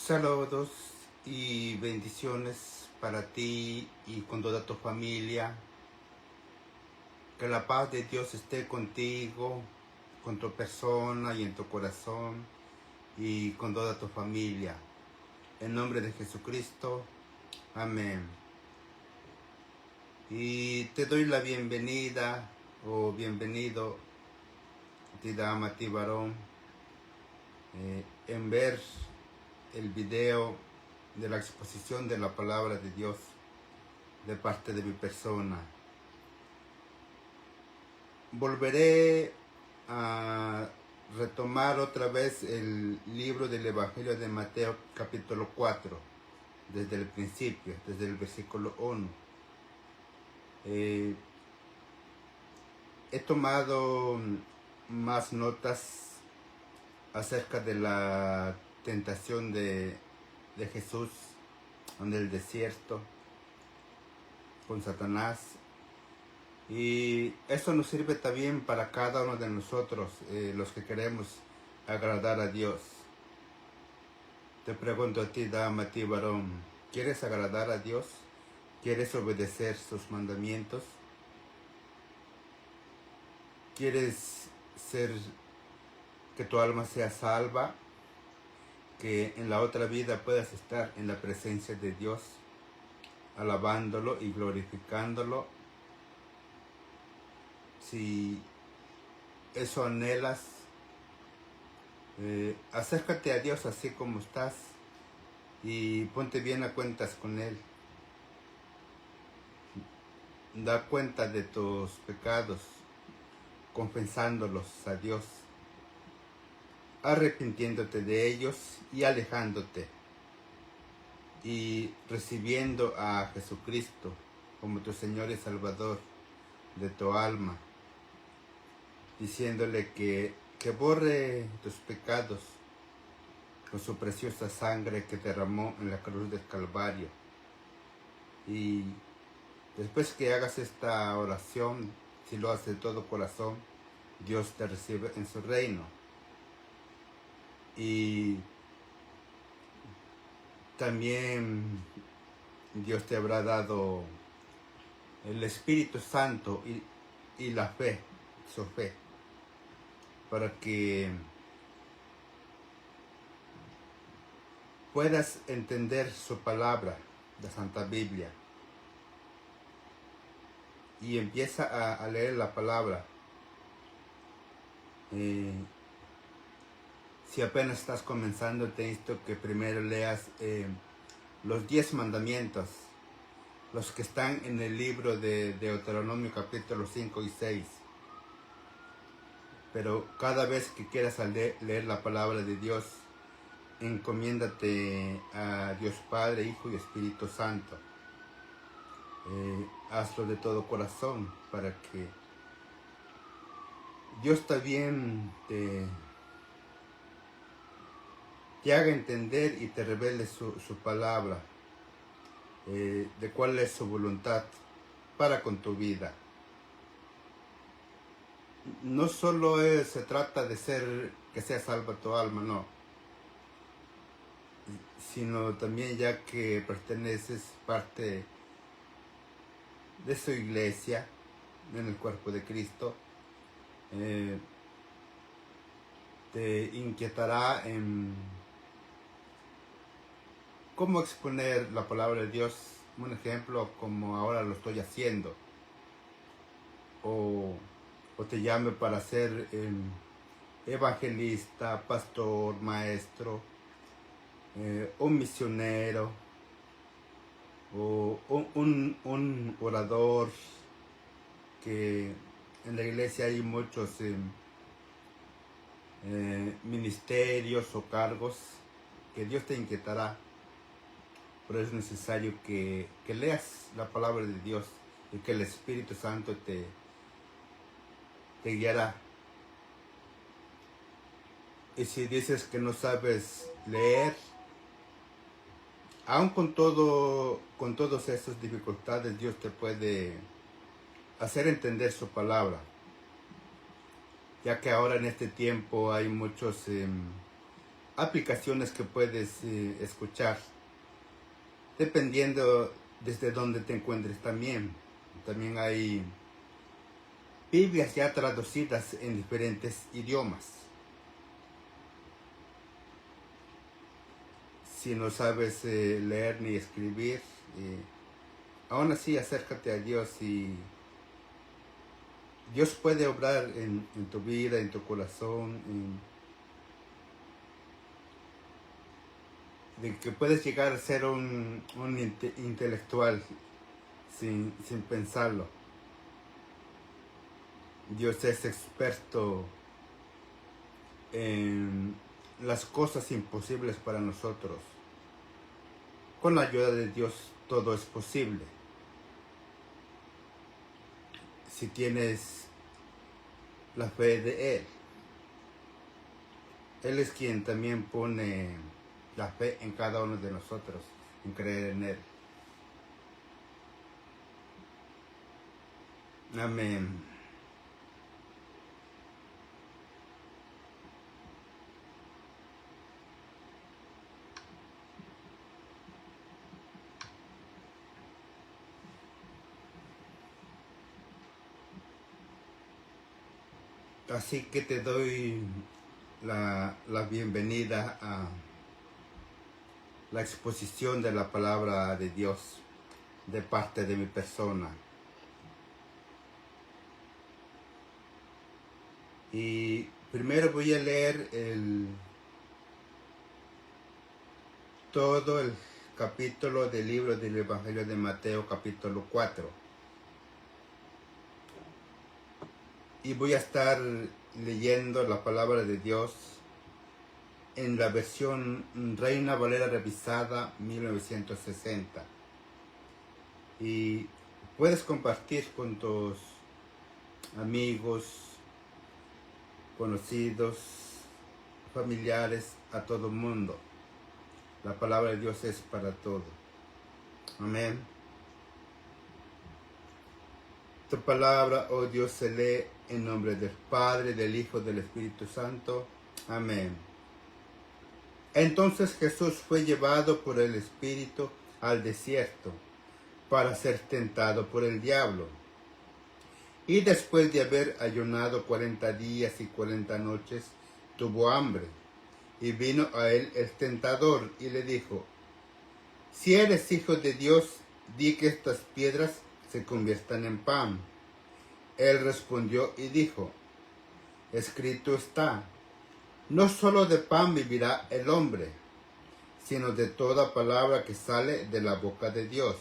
Saludos y bendiciones para ti y con toda tu familia. Que la paz de Dios esté contigo, con tu persona y en tu corazón y con toda tu familia. En nombre de Jesucristo, amén. Y te doy la bienvenida o bienvenido, ti dama, ti varón, en ver el video de la exposición de la palabra de Dios de parte de mi persona. Volveré a retomar otra vez el libro del Evangelio de Mateo capítulo 4, desde el principio, desde el versículo 1. He tomado más notas acerca de la tentación de Jesús en el desierto con Satanás. Y eso nos sirve también para cada uno de nosotros, los que queremos agradar a Dios. Te pregunto a ti, dama, a ti, varón, ¿quieres agradar a Dios? ¿Quieres obedecer sus mandamientos? ¿Quieres que tu alma sea salva? Que en la otra vida puedas estar en la presencia de Dios, alabándolo y glorificándolo. Si eso anhelas, acércate a Dios así como estás y ponte bien a cuentas con Él. Da cuenta de tus pecados, confesándolos a Dios, arrepintiéndote de ellos y alejándote, y recibiendo a Jesucristo como tu Señor y Salvador de tu alma, diciéndole que borre tus pecados con su preciosa sangre que derramó en la cruz del Calvario. Y después que hagas esta oración, si lo haces de todo corazón, Dios te recibe en su reino. Y también Dios te habrá dado el Espíritu Santo y la fe, su fe, para que puedas entender su palabra, la Santa Biblia. Y empieza a leer la palabra. Si apenas estás comenzando, te insto que primero leas los 10 mandamientos, los que están en el libro de Deuteronomio capítulo 5 y 6. Pero cada vez que quieras leer la palabra de Dios, encomiéndate a Dios Padre, Hijo y Espíritu Santo. Hazlo de todo corazón para que Dios también te haga entender y te revele su palabra, de cuál es su voluntad para con tu vida. No solo se trata de que sea salva tu alma, no, sino también ya que perteneces parte de su iglesia en el cuerpo de Cristo, te inquietará en cómo exponer la palabra de Dios, un ejemplo como ahora lo estoy haciendo, o te llame para ser evangelista, pastor, maestro, un misionero, o un orador, que en la iglesia hay muchos ministerios o cargos que Dios te inquietará. Pero es necesario que leas la palabra de Dios y que el Espíritu Santo te guiará. Y si dices que no sabes leer, aun con todas esas dificultades, Dios te puede hacer entender su palabra, ya que ahora en este tiempo hay muchos aplicaciones que puedes escuchar, dependiendo desde donde te encuentres también. También hay Biblias ya traducidas en diferentes idiomas. Si no sabes leer ni escribir, aún así acércate a Dios y Dios puede obrar en tu vida, en tu corazón, de que puedes llegar a ser un intelectual sin pensarlo. Dios es experto en las cosas imposibles para nosotros. Con la ayuda de Dios todo es posible. Si tienes la fe de Él. Él es quien también pone la fe en cada uno de nosotros, en creer en Él. Amén. Así que te doy la bienvenida a la exposición de la palabra de Dios de parte de mi persona. Y primero voy a leer todo el capítulo del libro del Evangelio de Mateo, capítulo 4. Y voy a estar leyendo la palabra de Dios en la versión Reina Valera revisada 1960. Y puedes compartir con tus amigos, conocidos, familiares, a todo el mundo. La palabra de Dios es para todo. Amén. Tu palabra, oh Dios, se lee en nombre del Padre, del Hijo, del Espíritu Santo. Amén. Entonces Jesús fue llevado por el Espíritu al desierto para ser tentado por el diablo. Y después de haber ayunado 40 días y 40 noches, tuvo hambre. Y vino a él el tentador y le dijo: si eres hijo de Dios, di que estas piedras se conviertan en pan. Él respondió y dijo: escrito está, no solo de pan vivirá el hombre, sino de toda palabra que sale de la boca de Dios.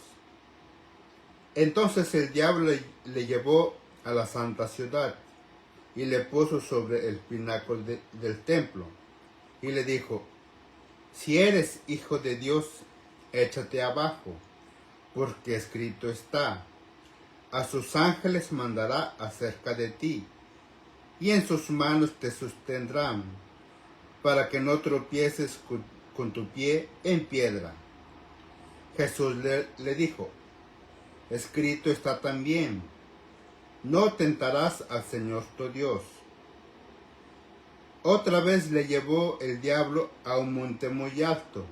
Entonces el diablo le llevó a la santa ciudad y le puso sobre el pináculo del templo y le dijo: si eres hijo de Dios, échate abajo, porque escrito está, a sus ángeles mandará acerca de ti, y en sus manos te sostendrán, para que no tropieces con tu pie en piedra. Jesús le dijo: escrito está también, no tentarás al Señor tu Dios. Otra vez le llevó el diablo a un monte muy alto,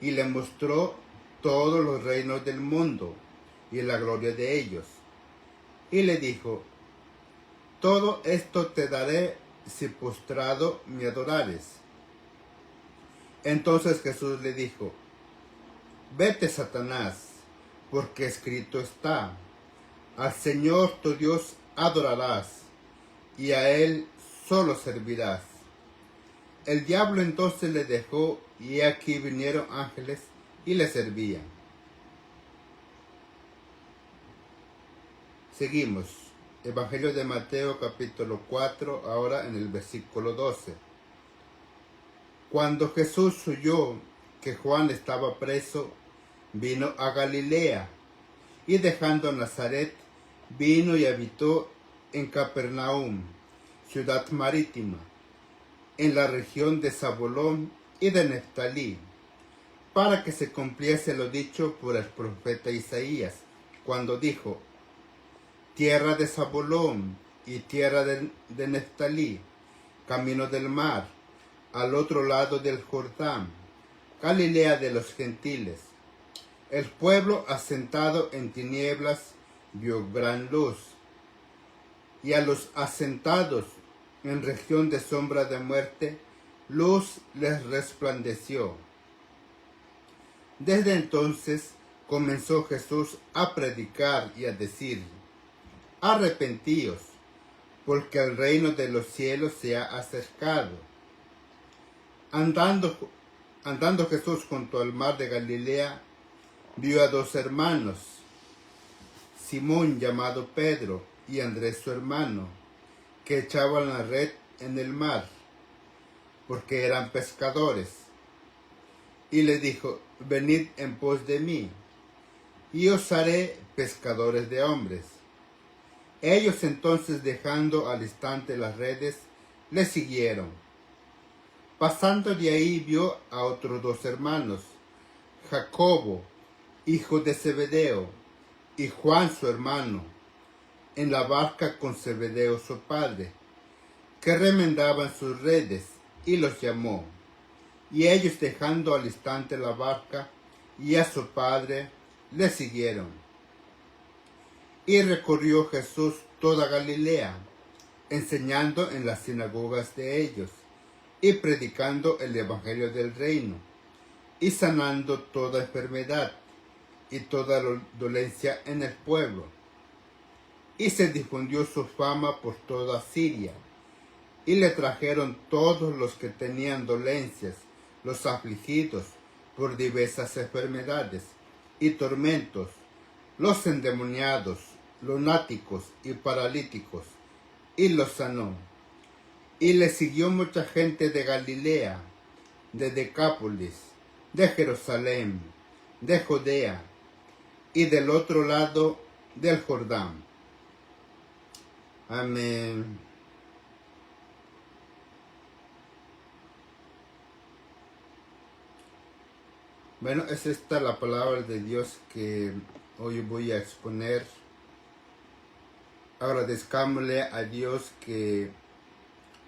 y le mostró todos los reinos del mundo y la gloria de ellos. Y le dijo: todo esto te daré si postrado me adorares. Entonces Jesús le dijo: vete, Satanás, porque escrito está, al Señor tu Dios adorarás, y a Él solo servirás. El diablo entonces le dejó, y aquí vinieron ángeles y le servían. Seguimos. Evangelio de Mateo capítulo 4, ahora en el versículo 12. Cuando Jesús oyó que Juan estaba preso, vino a Galilea, y dejando Nazaret, vino y habitó en Capernaum, ciudad marítima, en la región de Zabulón y de Neftalí, para que se cumpliese lo dicho por el profeta Isaías, cuando dijo: tierra de Zabulón y tierra de Neftalí, camino del mar, al otro lado del Jordán, Galilea de los gentiles. El pueblo asentado en tinieblas vio gran luz, y a los asentados en región de sombra de muerte, luz les resplandeció. Desde entonces comenzó Jesús a predicar y a decir: arrepentíos, porque el reino de los cielos se ha acercado. Andando Jesús junto al mar de Galilea, vio a dos hermanos, Simón llamado Pedro y Andrés su hermano, que echaban la red en el mar, porque eran pescadores. Y le dijo: venid en pos de mí, y os haré pescadores de hombres. Ellos entonces, dejando al instante las redes, le siguieron. Pasando de ahí, vio a otros dos hermanos, Jacobo, hijo de Zebedeo, y Juan su hermano, en la barca con Zebedeo su padre, que remendaban sus redes, y los llamó. Y ellos, dejando al instante la barca y a su padre, le siguieron. Y recorrió Jesús toda Galilea, enseñando en las sinagogas de ellos, y predicando el evangelio del reino, y sanando toda enfermedad y toda dolencia en el pueblo. Y se difundió su fama por toda Siria, y le trajeron todos los que tenían dolencias, los afligidos por diversas enfermedades y tormentos, los endemoniados, lunáticos y paralíticos, y los sanó. Y le siguió mucha gente de Galilea, de Decápolis, de Jerusalén, de Judea, y del otro lado del Jordán. Amén. Bueno, es esta la palabra de Dios que hoy voy a exponer. Agradezcámosle a Dios que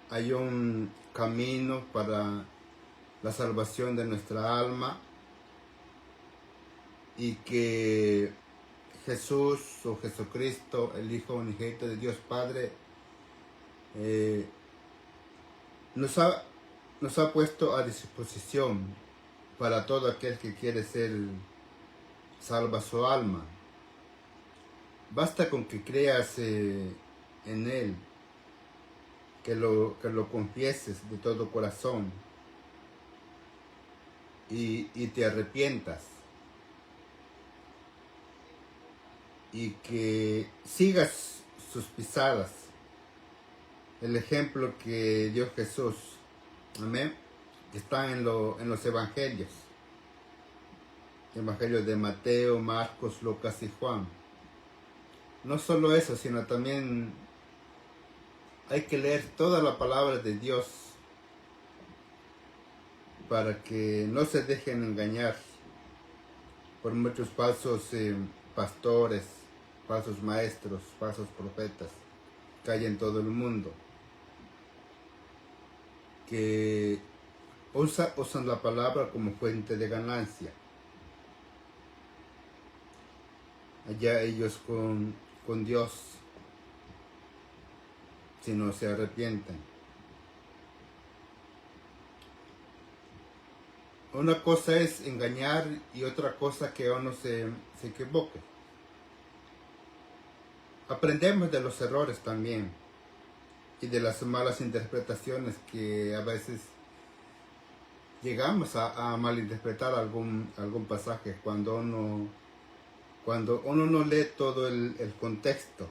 hay un camino para la salvación de nuestra alma, y que Jesús o Jesucristo, el Hijo unigénito de Dios Padre, nos ha puesto a disposición para todo aquel que quiere ser salva su alma. Basta con que creas en Él, que lo confieses de todo corazón y te arrepientas, y que sigas sus pisadas, el ejemplo que dio Jesús. Amén. Está en los evangelios. Evangelios de Mateo, Marcos, Lucas y Juan. No solo eso, sino también hay que leer toda la palabra de Dios para que no se dejen engañar por muchos falsos pastores, falsos maestros, falsos profetas que hay en todo el mundo, que usan la palabra como fuente de ganancia. Allá ellos con Dios, si no se arrepienten. Una cosa es engañar y otra cosa que uno se equivoque. Aprendemos de los errores también y de las malas interpretaciones que a veces llegamos a malinterpretar algún pasaje cuando uno no lee todo el contexto.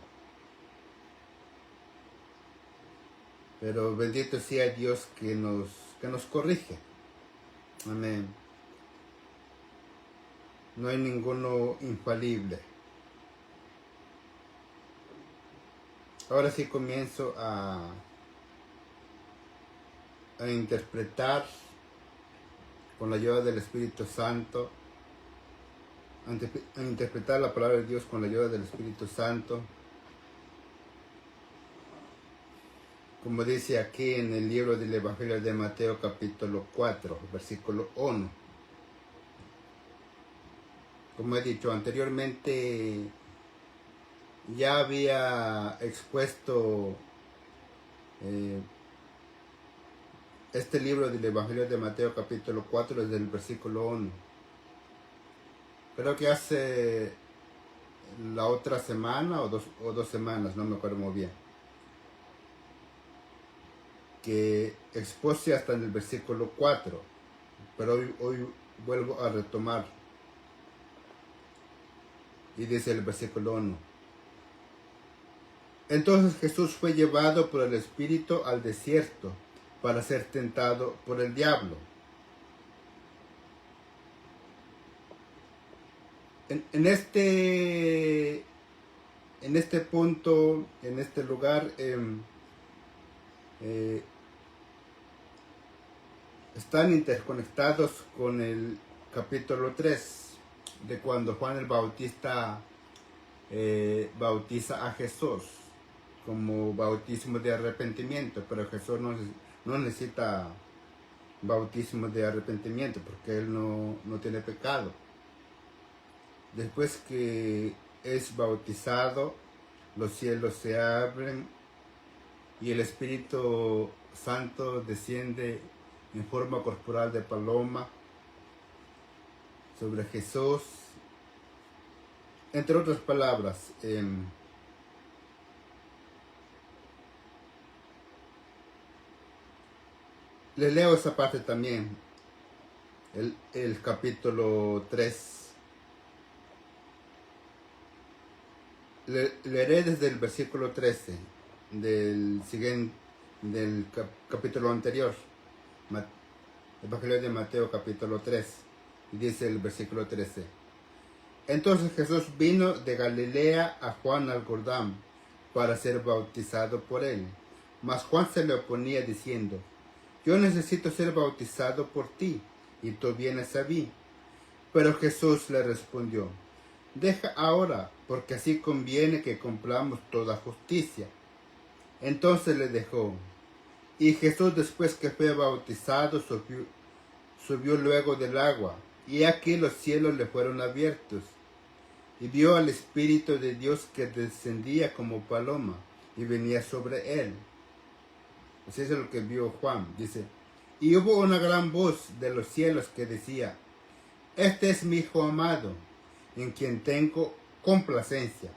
Pero bendito sea Dios que nos corrige. Amén. No hay ninguno infalible. Ahora sí comienzo a interpretar con la ayuda del Espíritu Santo, a interpretar la palabra de Dios con la ayuda del Espíritu Santo. como dice aquí en el libro del Evangelio de Mateo capítulo 4, versículo 1. Como he dicho anteriormente, ya había expuesto este libro del Evangelio de Mateo capítulo 4 desde el versículo 1. Creo que hace la otra semana o dos semanas, no me acuerdo muy bien, que expuse hasta en el versículo 4, pero hoy vuelvo a retomar. Y dice el versículo 1. Entonces Jesús fue llevado por el Espíritu al desierto para ser tentado por el diablo. En este punto, en este lugar, están interconectados con el capítulo 3, de cuando Juan el Bautista bautiza a Jesús como bautismo de arrepentimiento, pero Jesús no necesita bautismo de arrepentimiento porque él no tiene pecado. Después que es bautizado, los cielos se abren y el Espíritu Santo desciende en forma corporal de paloma sobre Jesús. Entre otras palabras, les leo esa parte también, el capítulo 3. Leeré desde el versículo 13 del capítulo anterior, Evangelio de Mateo capítulo 3, y dice el versículo 13. Entonces Jesús vino de Galilea a Juan al Jordán para ser bautizado por él. Mas Juan se le oponía diciendo: yo necesito ser bautizado por ti, y tú vienes a mí. Pero Jesús le respondió: deja ahora, porque así conviene que cumplamos toda justicia. Entonces le dejó. Y Jesús, después que fue bautizado, subió luego del agua, y aquí los cielos le fueron abiertos, y vio al Espíritu de Dios que descendía como paloma y venía sobre él. Así es lo que vio Juan. Dice: y hubo una gran voz de los cielos que decía: este es mi Hijo amado, en quien tengo complacencia.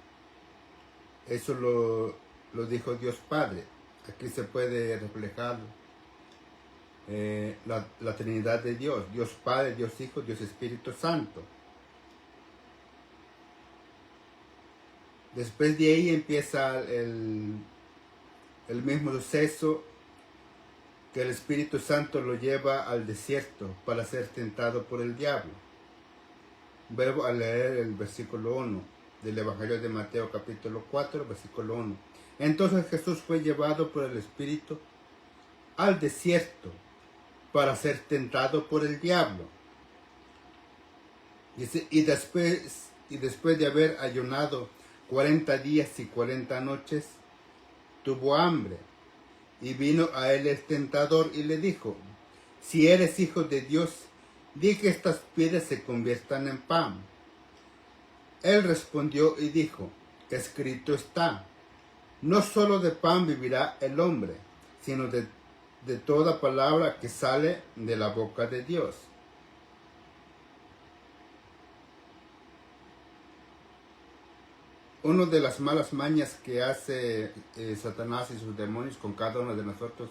Eso lo dijo Dios Padre. Aquí se puede reflejar la Trinidad de Dios: Dios Padre, Dios Hijo, Dios Espíritu Santo. Después de ahí empieza el mismo suceso, que el Espíritu Santo lo lleva al desierto para ser tentado por el diablo. Vuelvo a leer el versículo 1 del Evangelio de Mateo capítulo 4, versículo 1. Entonces Jesús fue llevado por el Espíritu al desierto para ser tentado por el diablo. Dice: y después de haber ayunado 40 días y 40 noches, tuvo hambre. Y vino a él el tentador y le dijo: si eres hijo de Dios, di que estas piedras se conviertan en pan. Él respondió y dijo: escrito está, no solo de pan vivirá el hombre, sino de toda palabra que sale de la boca de Dios. Una de las malas mañas que hace Satanás y sus demonios con cada uno de nosotros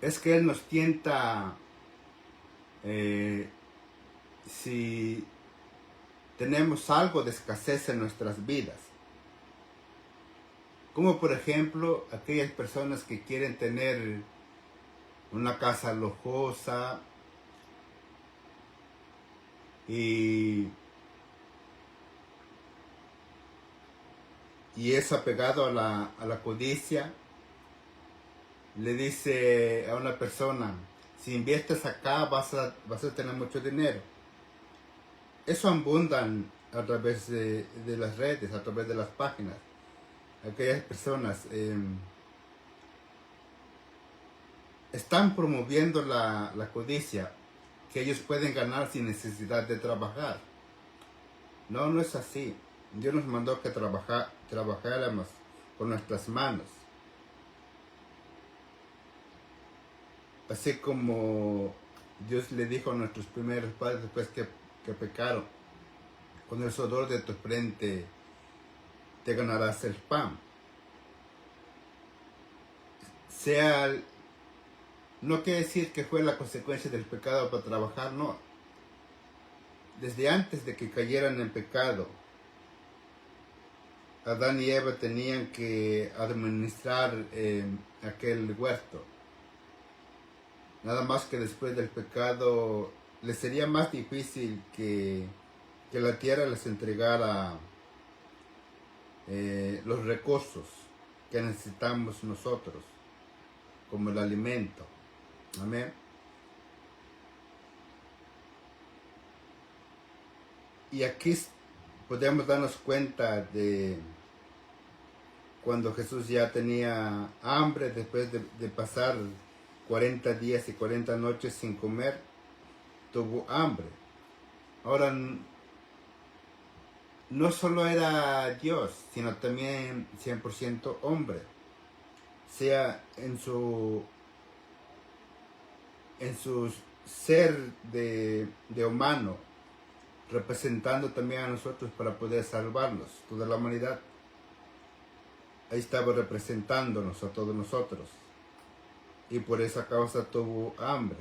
es que él nos tienta si tenemos algo de escasez en nuestras vidas. Como por ejemplo aquellas personas que quieren tener una casa lujosa y es apegado a la codicia. Le dice a una persona: si inviertes acá vas a tener mucho dinero. Eso abundan a través de las redes, a través de las páginas. Aquellas personas están promoviendo la codicia, que ellos pueden ganar sin necesidad de trabajar. No, no es así. Dios nos mandó que trabajáramos con nuestras manos. Así como Dios le dijo a nuestros primeros padres después que pecaron, con el sudor de tu frente te ganarás el pan. No quiere decir que fue la consecuencia del pecado para trabajar, no. Desde antes de que cayeran en pecado, Adán y Eva tenían que administrar aquel huerto. Nada más que después del pecado les sería más difícil que la tierra les entregara los recursos que necesitamos nosotros, como el alimento. Amén. Y aquí podemos darnos cuenta de cuando Jesús ya tenía hambre después de pasar 40 días y 40 noches sin comer, tuvo hambre. Ahora, no solo era Dios, sino también 100% hombre. Sea en su ser de humano, representando también a nosotros para poder salvarnos, toda la humanidad. Ahí estaba representándonos a todos nosotros. Y por esa causa tuvo hambre.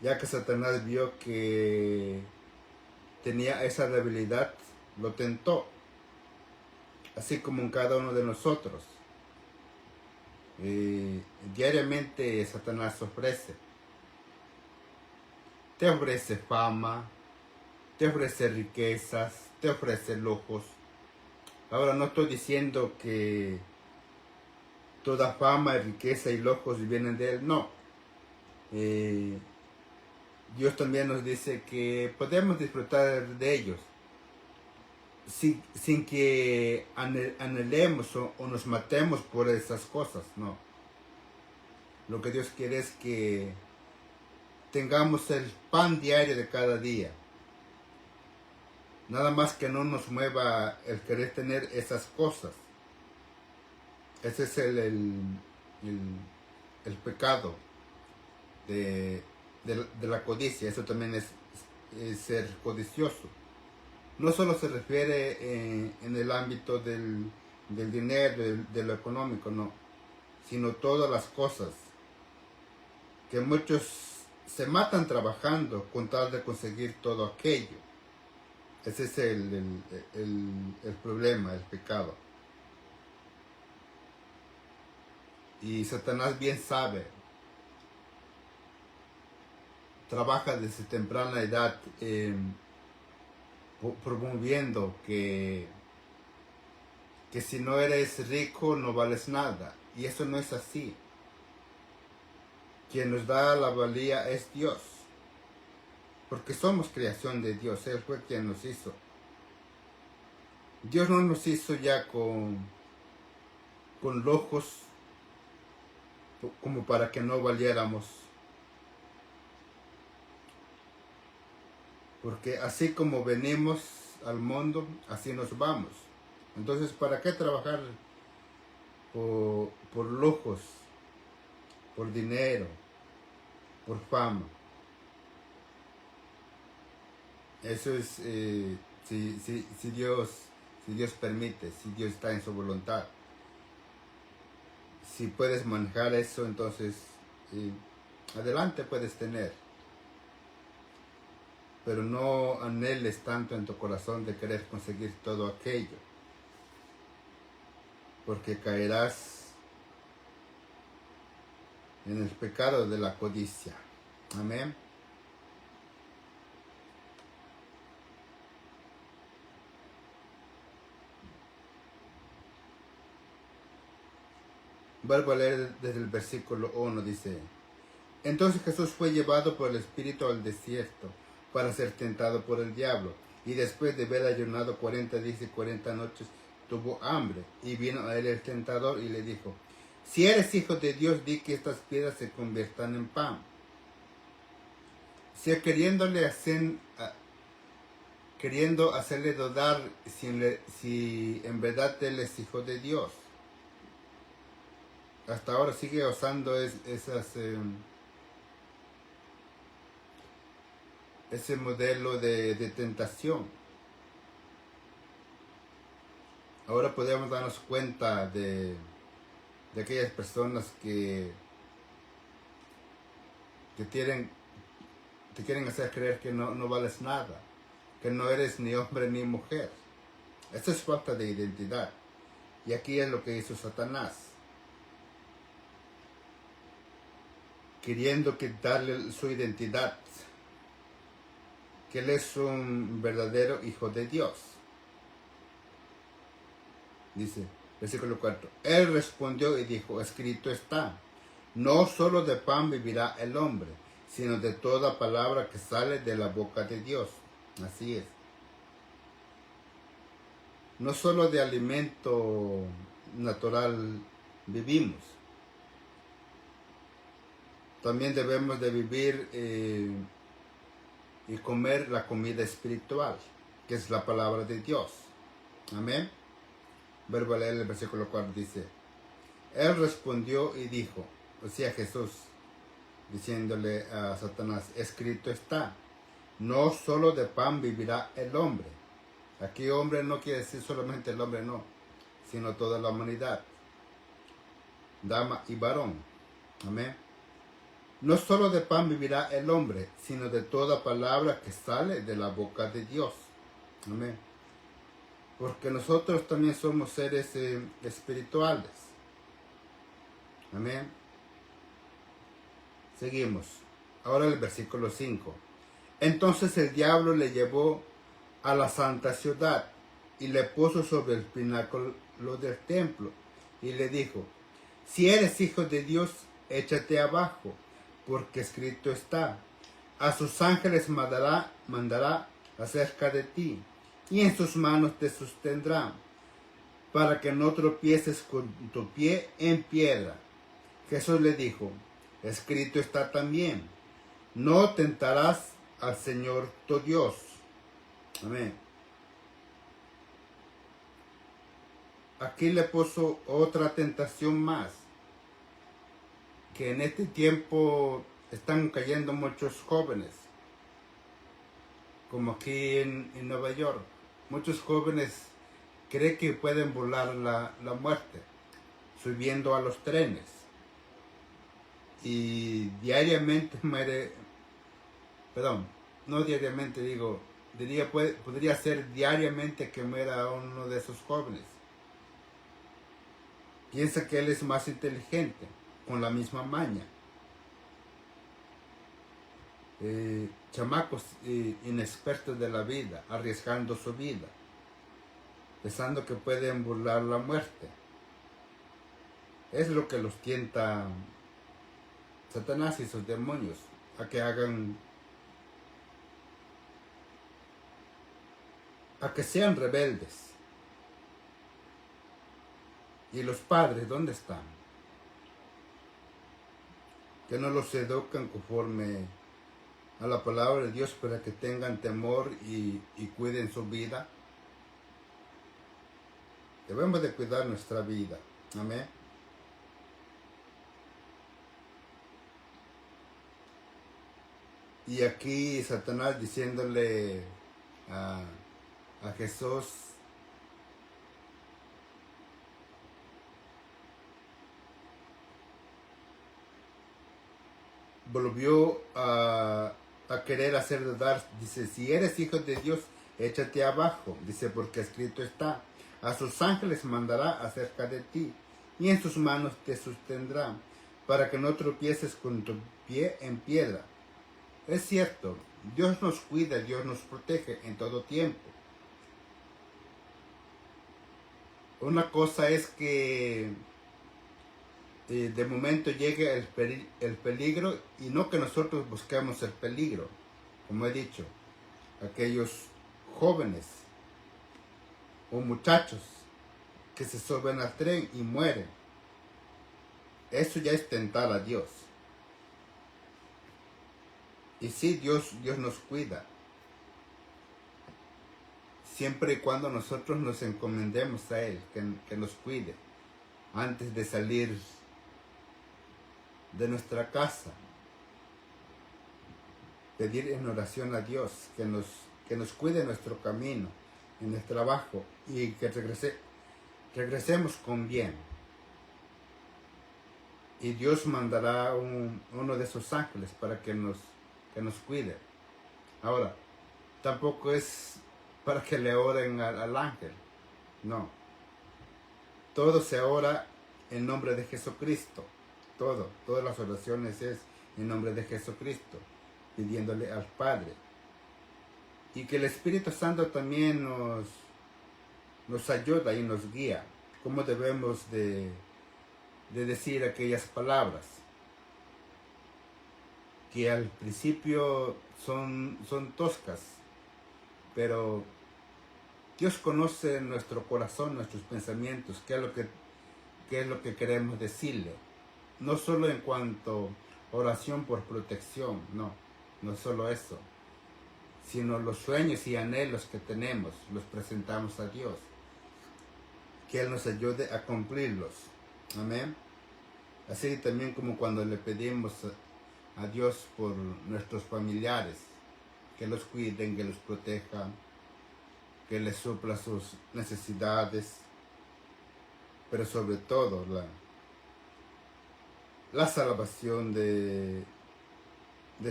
Ya que Satanás vio que tenía esa debilidad, lo tentó. Así como en cada uno de nosotros. Diariamente Satanás ofrece. Te ofrece fama, te ofrece riquezas, te ofrece lujos. Ahora no estoy diciendo que toda fama, riqueza y lujos vienen de él, no. Dios también nos dice que podemos disfrutar de ellos sin que anhelemos o nos matemos por esas cosas, no. Lo que Dios quiere es que tengamos el pan diario de cada día. Nada más que no nos mueva el querer tener esas cosas. Ese es el pecado de la codicia. Eso también es ser codicioso. No solo se refiere en el ámbito del dinero, de lo económico, no. Sino todas las cosas. Que muchos se matan trabajando con tal de conseguir todo aquello. Ese es el problema, el pecado. Y Satanás bien sabe, trabaja desde temprana edad promoviendo que si no eres rico no vales nada. Y eso no es así. Quien nos da la valía es Dios. Porque somos creación de Dios. Él fue quien nos hizo. Dios no nos hizo ya con lujos como para que no valiéramos. Porque así como venimos al mundo, así nos vamos. Entonces, ¿para qué trabajar por lujos, por dinero, por fama? Eso es si Dios permite, si Dios está en su voluntad. Si puedes manejar eso, entonces adelante puedes tener. Pero no anheles tanto en tu corazón de querer conseguir todo aquello. Porque caerás en el pecado de la codicia. Amén. Vuelvo a leer desde el versículo 1, dice: Entonces Jesús fue llevado por el Espíritu al desierto para ser tentado por el diablo. Y después de haber ayunado 40 días y 40 noches, tuvo hambre. Y vino a él el tentador y le dijo: Si eres hijo de Dios, di que estas piedras se conviertan en pan. Si queriendo hacerle dudar si en verdad él es hijo de Dios. Hasta ahora sigue usando ese modelo de tentación. Ahora podemos darnos cuenta de aquellas personas que te quieren hacer creer que no vales nada, que no eres ni hombre ni mujer. Esto es falta de identidad. Y aquí es lo que hizo Satanás, queriendo quitarle su identidad, que él es un verdadero hijo de Dios. Dice, versículo 4. Él respondió y dijo, escrito está, no solo de pan vivirá el hombre, sino de toda palabra que sale de la boca de Dios. Así es. No solo de alimento natural vivimos, también debemos de vivir y comer la comida espiritual, que es la palabra de Dios. Amén. Verbo a leer el versículo 4 dice, él respondió y dijo, o sea Jesús, diciéndole a Satanás, escrito está, no solo de pan vivirá el hombre. Aquí hombre no quiere decir solamente el hombre, no, sino toda la humanidad, dama y varón. Amén. No solo de pan vivirá el hombre, sino de toda palabra que sale de la boca de Dios. Amén. Porque nosotros también somos seres espirituales. Amén. Seguimos. Ahora el versículo 5. Entonces el diablo le llevó a la santa ciudad y le puso sobre el pináculo del templo y le dijo, si eres hijo de Dios, échate abajo, porque escrito está, a sus ángeles mandará acerca de ti, y en sus manos te sostendrán, para que no tropieces con tu pie en piedra. Jesús le dijo, escrito está también, no tentarás al Señor tu Dios. Amén. Aquí le puso otra tentación más, que en este tiempo están cayendo muchos jóvenes, como aquí en Nueva York. Muchos jóvenes creen que pueden volar la muerte subiendo a los trenes, y diariamente muere, perdón, no diariamente digo, podría ser diariamente que muera uno de esos jóvenes. Piensa que él es más inteligente, con la misma maña. Chamacos inexpertos de la vida, arriesgando su vida, pensando que pueden burlar la muerte. Es lo que los tienta Satanás y sus demonios, a que sean rebeldes. ¿Y los padres dónde están? Que no los educan conforme a la palabra de Dios para que tengan temor y cuiden su vida. Debemos de cuidar nuestra vida. Amén. Y aquí Satanás diciéndole a Jesús, volvió a querer hacer dudar. Dice, si eres hijo de Dios, échate abajo. Dice, porque escrito está, a sus ángeles mandará acerca de ti, y en sus manos te sostendrán, para que no tropieces con tu pie en piedra. Es cierto, Dios nos cuida, Dios nos protege en todo tiempo. Una cosa es que de momento llegue el peligro, y no que nosotros busquemos el peligro, como he dicho, aquellos jóvenes o muchachos que se suben al tren y mueren. Eso ya es tentar a Dios. Y sí, Dios nos cuida, siempre y cuando nosotros nos encomendemos a Él, que nos cuide, antes de salir de nuestra casa. Pedir en oración a Dios que nos cuide nuestro camino, en el trabajo, y que regresemos con bien. Y Dios mandará uno de sus ángeles para que nos cuide. Ahora, tampoco es para que le oren al ángel, no. Todo se ora en nombre de Jesucristo. Todas las oraciones es en nombre de Jesucristo, pidiéndole al Padre. Y que el Espíritu Santo también nos ayuda y nos guía. Cómo debemos de decir aquellas palabras que al principio son toscas, pero Dios conoce nuestro corazón, nuestros pensamientos, qué es lo que queremos decirle. No solo en cuanto a oración por protección, no solo eso, sino los sueños y anhelos que tenemos, los presentamos a Dios. Que Él nos ayude a cumplirlos. Amén. Así también como cuando le pedimos a Dios por nuestros familiares, que los cuiden, que los protejan, que les supla sus necesidades, pero sobre todo la salvación de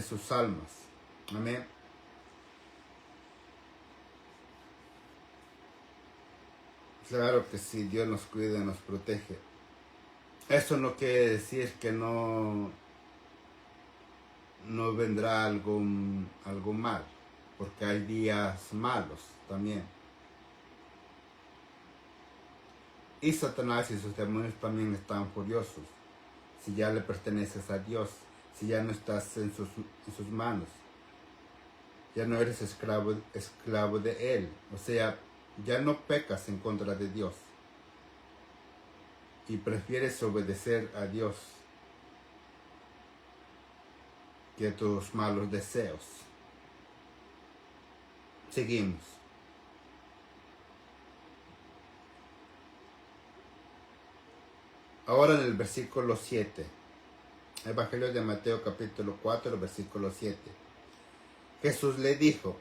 sus almas. Amén. Claro que sí, Dios nos cuida y nos protege. Eso no quiere decir que no vendrá algo mal, porque hay días malos también. Y Satanás y sus demonios también están furiosos. Si ya le perteneces a Dios, si ya no estás en sus manos, ya no eres esclavo de Él. O sea, ya no pecas en contra de Dios. Y prefieres obedecer a Dios que a tus malos deseos. Seguimos. Ahora en el versículo 7. Evangelio de Mateo capítulo 4, versículo 7. Jesús le dijo.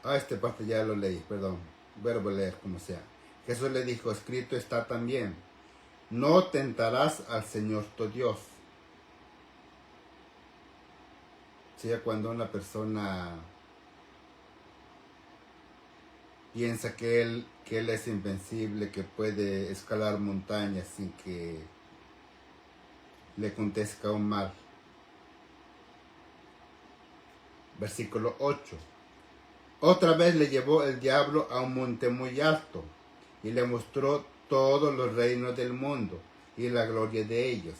Este parte ya lo leí, perdón. Vuelvo a leer como sea. Jesús le dijo, escrito está también, no tentarás al Señor tu Dios. O sea, cuando una persona piensa que él es invencible, que puede escalar montañas sin que le acontezca un mal. Versículo 8. Otra vez le llevó el diablo a un monte muy alto y le mostró todos los reinos del mundo y la gloria de ellos.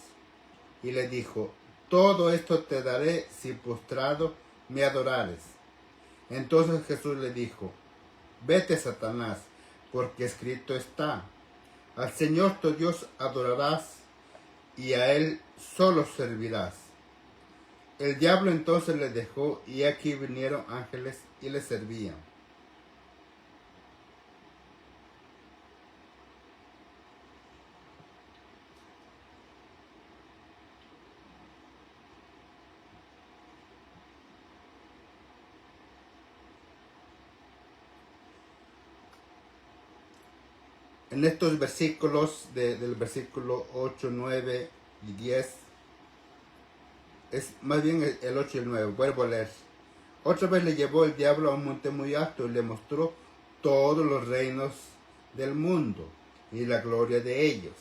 Y le dijo, todo esto te daré si postrado me adorares. Entonces Jesús le dijo, vete, Satanás, porque escrito está, al Señor tu Dios adorarás y a Él solo servirás. El diablo entonces le dejó y aquí vinieron ángeles y le servían. En estos versículos, del versículo 8, 9 y 10, es más bien el 8 y el 9, vuelvo a leer. Otra vez le llevó el diablo a un monte muy alto y le mostró todos los reinos del mundo y la gloria de ellos.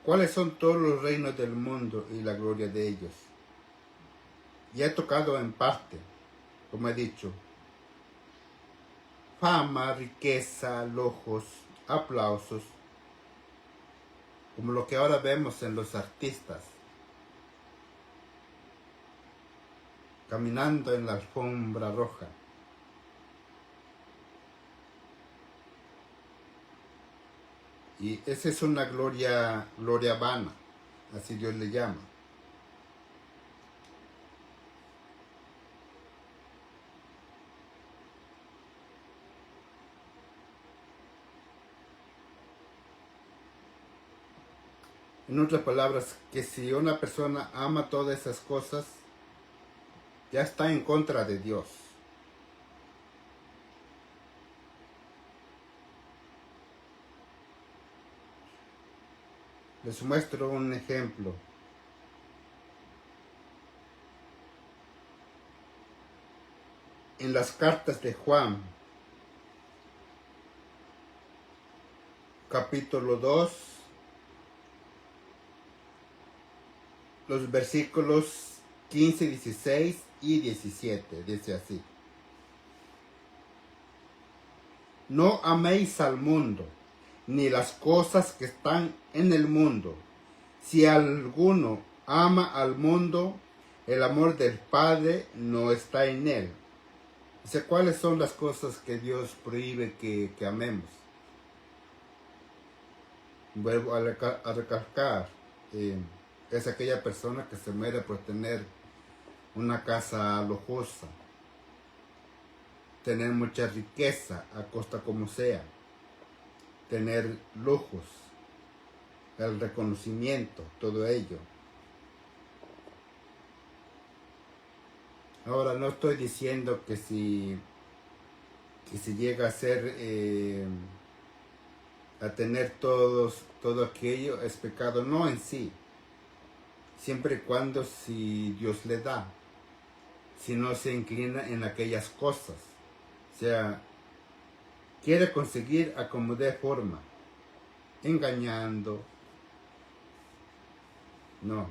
¿Cuáles son todos los reinos del mundo y la gloria de ellos? Ya he tocado en parte, como he dicho. Fama, riqueza, lujos, aplausos, como lo que ahora vemos en los artistas, caminando en la alfombra roja. Y esa es una gloria vana, así Dios le llama. En otras palabras, que si una persona ama todas esas cosas, ya está en contra de Dios. Les muestro un ejemplo. En las cartas de Juan, capítulo 2, los versículos 15, 16 y 17, dice así. No améis al mundo, ni las cosas que están en el mundo. Si alguno ama al mundo, el amor del Padre no está en él. Dice, ¿cuáles son las cosas que Dios prohíbe que amemos? Vuelvo a recalcar, es aquella persona que se muere por tener una casa lujosa, tener mucha riqueza a costa como sea, tener lujos, el reconocimiento, todo ello. Ahora, no estoy diciendo que si llega a ser, a tener todo aquello es pecado, no en sí, siempre y cuando si Dios le da, si no se inclina en aquellas cosas, o sea, quiere conseguir a como dé forma, engañando, no.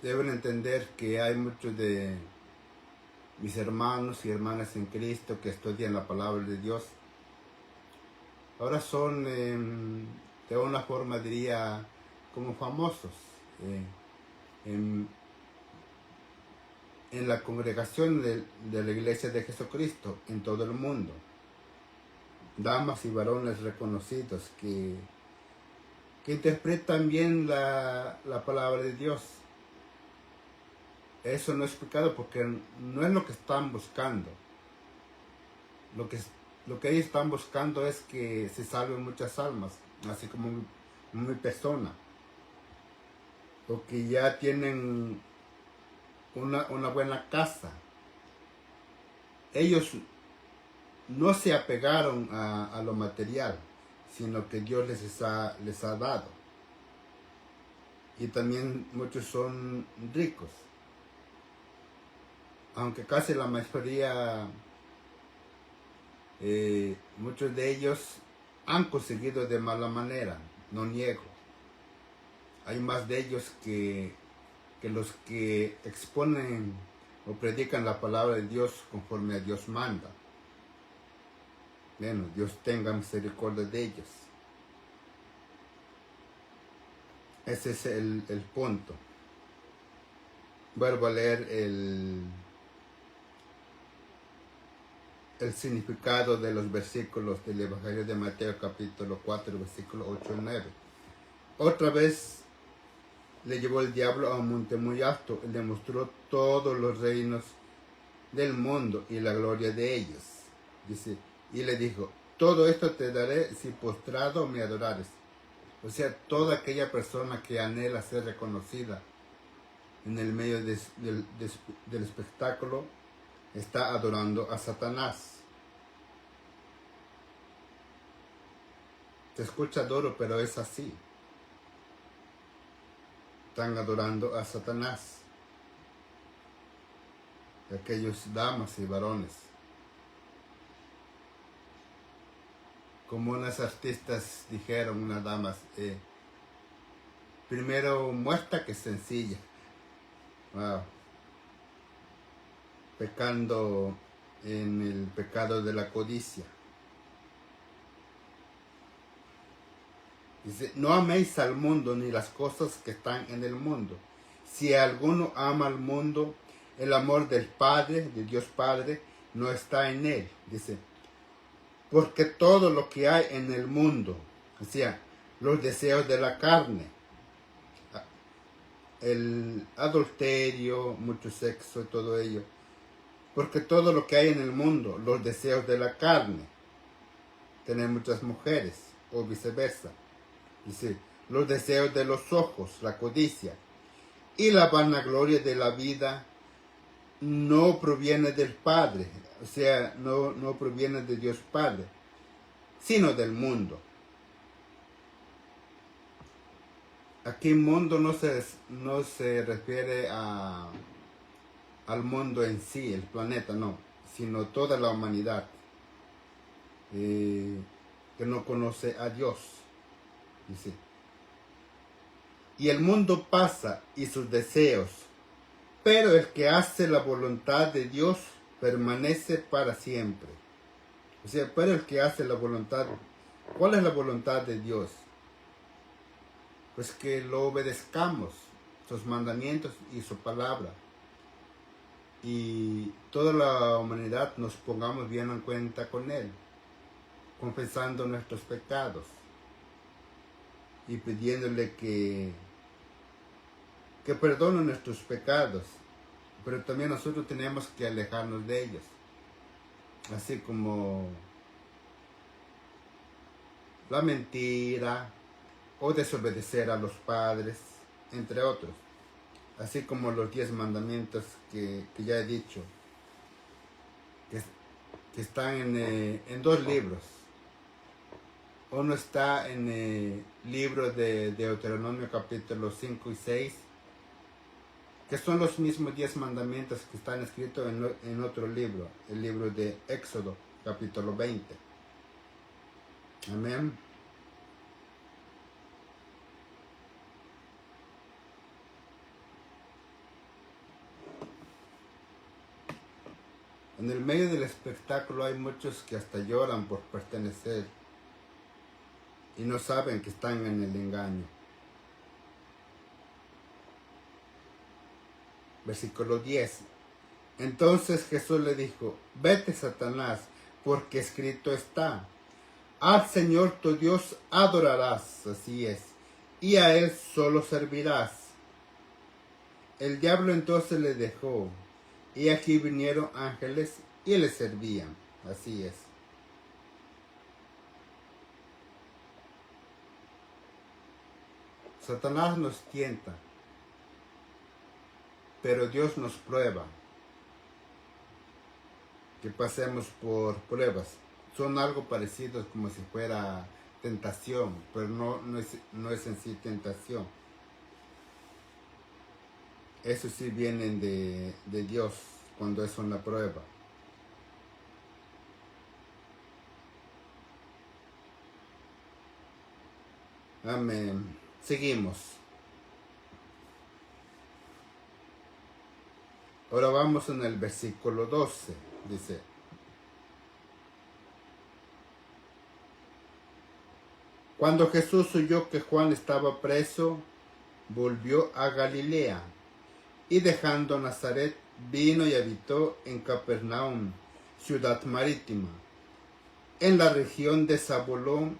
Deben entender que hay muchos de mis hermanos y hermanas en Cristo que estudian la palabra de Dios. Ahora son, de una forma diría, como famosos en la congregación de la Iglesia de Jesucristo en todo el mundo. Damas y varones reconocidos que interpretan bien la palabra de Dios. Eso no es pecado porque no es lo que están buscando. Lo que ellos están buscando es que se salven muchas almas, así como mi persona. O que ya tienen una buena casa. Ellos no se apegaron a lo material, sino que Dios les ha dado. Y también muchos son ricos. Aunque casi la mayoría, muchos de ellos han conseguido de mala manera, no niego. Hay más de ellos que los que exponen o predican la palabra de Dios conforme a Dios manda. Bueno, Dios tenga misericordia de ellos. Ese es el punto. Vuelvo a leer el significado de los versículos del Evangelio de Mateo capítulo 4, versículos 8 y 9. Otra vez le llevó el diablo a un monte muy alto y le mostró todos los reinos del mundo y la gloria de ellos. Dice, y le dijo, todo esto te daré si postrado me adorares. O sea, toda aquella persona que anhela ser reconocida en el medio del espectáculo está adorando a Satanás. Se escucha duro, pero es así. Están adorando a Satanás. Aquellos damas y varones. Como unas artistas dijeron, unas damas, primero muerta que sencilla. Wow. Pecando en el pecado de la codicia. Dice, no améis al mundo ni las cosas que están en el mundo. Si alguno ama al mundo, el amor del Padre, de Dios Padre, no está en él. Dice, porque todo lo que hay en el mundo, o sea, los deseos de la carne, el adulterio, mucho sexo y todo ello, porque todo lo que hay en el mundo, los deseos de la carne, tener muchas mujeres o viceversa, dice, los deseos de los ojos, la codicia y la vanagloria de la vida no proviene del Padre, o sea, no proviene de Dios Padre, sino del mundo. Aquí mundo no se refiere al mundo en sí, el planeta, no, sino toda la humanidad que no conoce a Dios. Dice. Y el mundo pasa y sus deseos, pero el que hace la voluntad de Dios permanece para siempre. O sea, pero el que hace la voluntad, ¿cuál es la voluntad de Dios? Pues que lo obedezcamos, sus mandamientos y su palabra. Y toda la humanidad nos pongamos bien en cuenta con Él, confesando nuestros pecados y pidiéndole que perdone nuestros pecados, pero también nosotros tenemos que alejarnos de ellos, así como la mentira o desobedecer a los padres, entre otros, así como los 10 mandamientos que ya he dicho, que están en 2 libros. Uno está en el libro de Deuteronomio capítulo 5 y 6, que son los mismos 10 mandamientos que están escritos en otro libro, el libro de Éxodo capítulo 20. Amén. En el medio del espectáculo hay muchos que hasta lloran por pertenecer y no saben que están en el engaño. Versículo 10. Entonces Jesús le dijo, vete, Satanás, porque escrito está, al Señor tu Dios adorarás, así es, y a Él solo servirás. El diablo entonces le dejó, y aquí vinieron ángeles y le servían, así es. Satanás nos tienta, pero Dios nos prueba, que pasemos por pruebas. Son algo parecidos como si fuera tentación, pero no es en sí tentación. Eso sí vienen de Dios cuando es una prueba. Amén. Seguimos. Ahora vamos en el versículo 12. Dice, cuando Jesús oyó que Juan estaba preso, volvió a Galilea, y dejando Nazaret, vino y habitó en Capernaum, ciudad marítima, en la región de Zabulón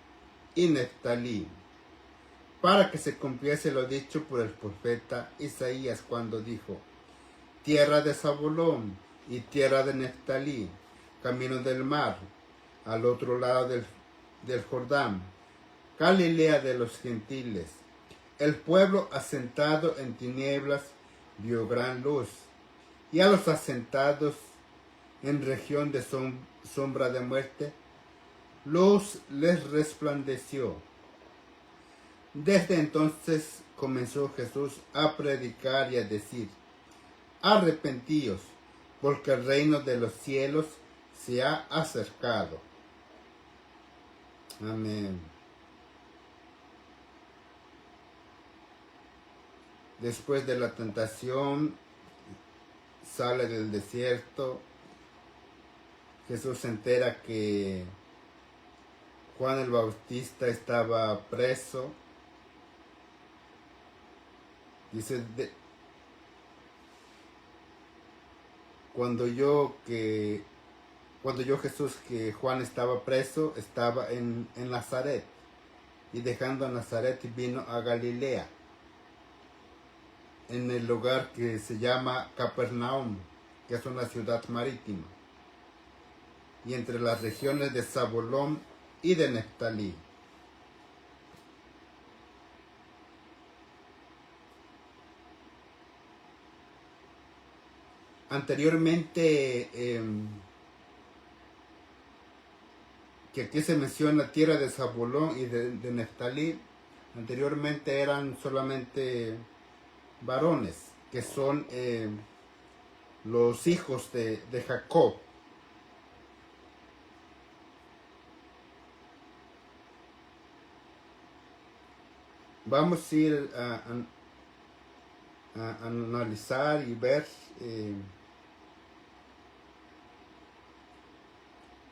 y Neftalí, para que se cumpliese lo dicho por el profeta Isaías cuando dijo, tierra de Zabulón y tierra de Neftalí, camino del mar, al otro lado del Jordán, Galilea de los gentiles. El pueblo asentado en tinieblas vio gran luz, y a los asentados en región de sombra de muerte, luz les resplandeció. Desde entonces comenzó Jesús a predicar y a decir, arrepentíos, porque el reino de los cielos se ha acercado. Amén. Después de la tentación, sale del desierto. Jesús se entera que Juan el Bautista estaba preso. Dice, cuando yo que cuando yo Jesús, que Juan estaba preso, estaba en Nazaret. Y dejando a Nazaret vino a Galilea, en el lugar que se llama Capernaum, que es una ciudad marítima, y entre las regiones de Zabulón y de Neftalí. Anteriormente, que aquí se menciona tierra de Zabulón y de Neftalí, anteriormente eran solamente varones, que son los hijos de Jacob. Vamos a ir a analizar y ver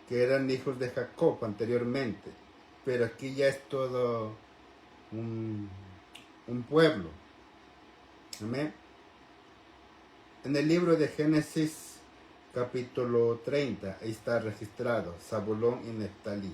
que eran hijos de Jacob anteriormente, pero aquí ya es todo un pueblo. Amén. En el libro de Génesis capítulo 30, ahí está registrado Zabulón y Neftalí.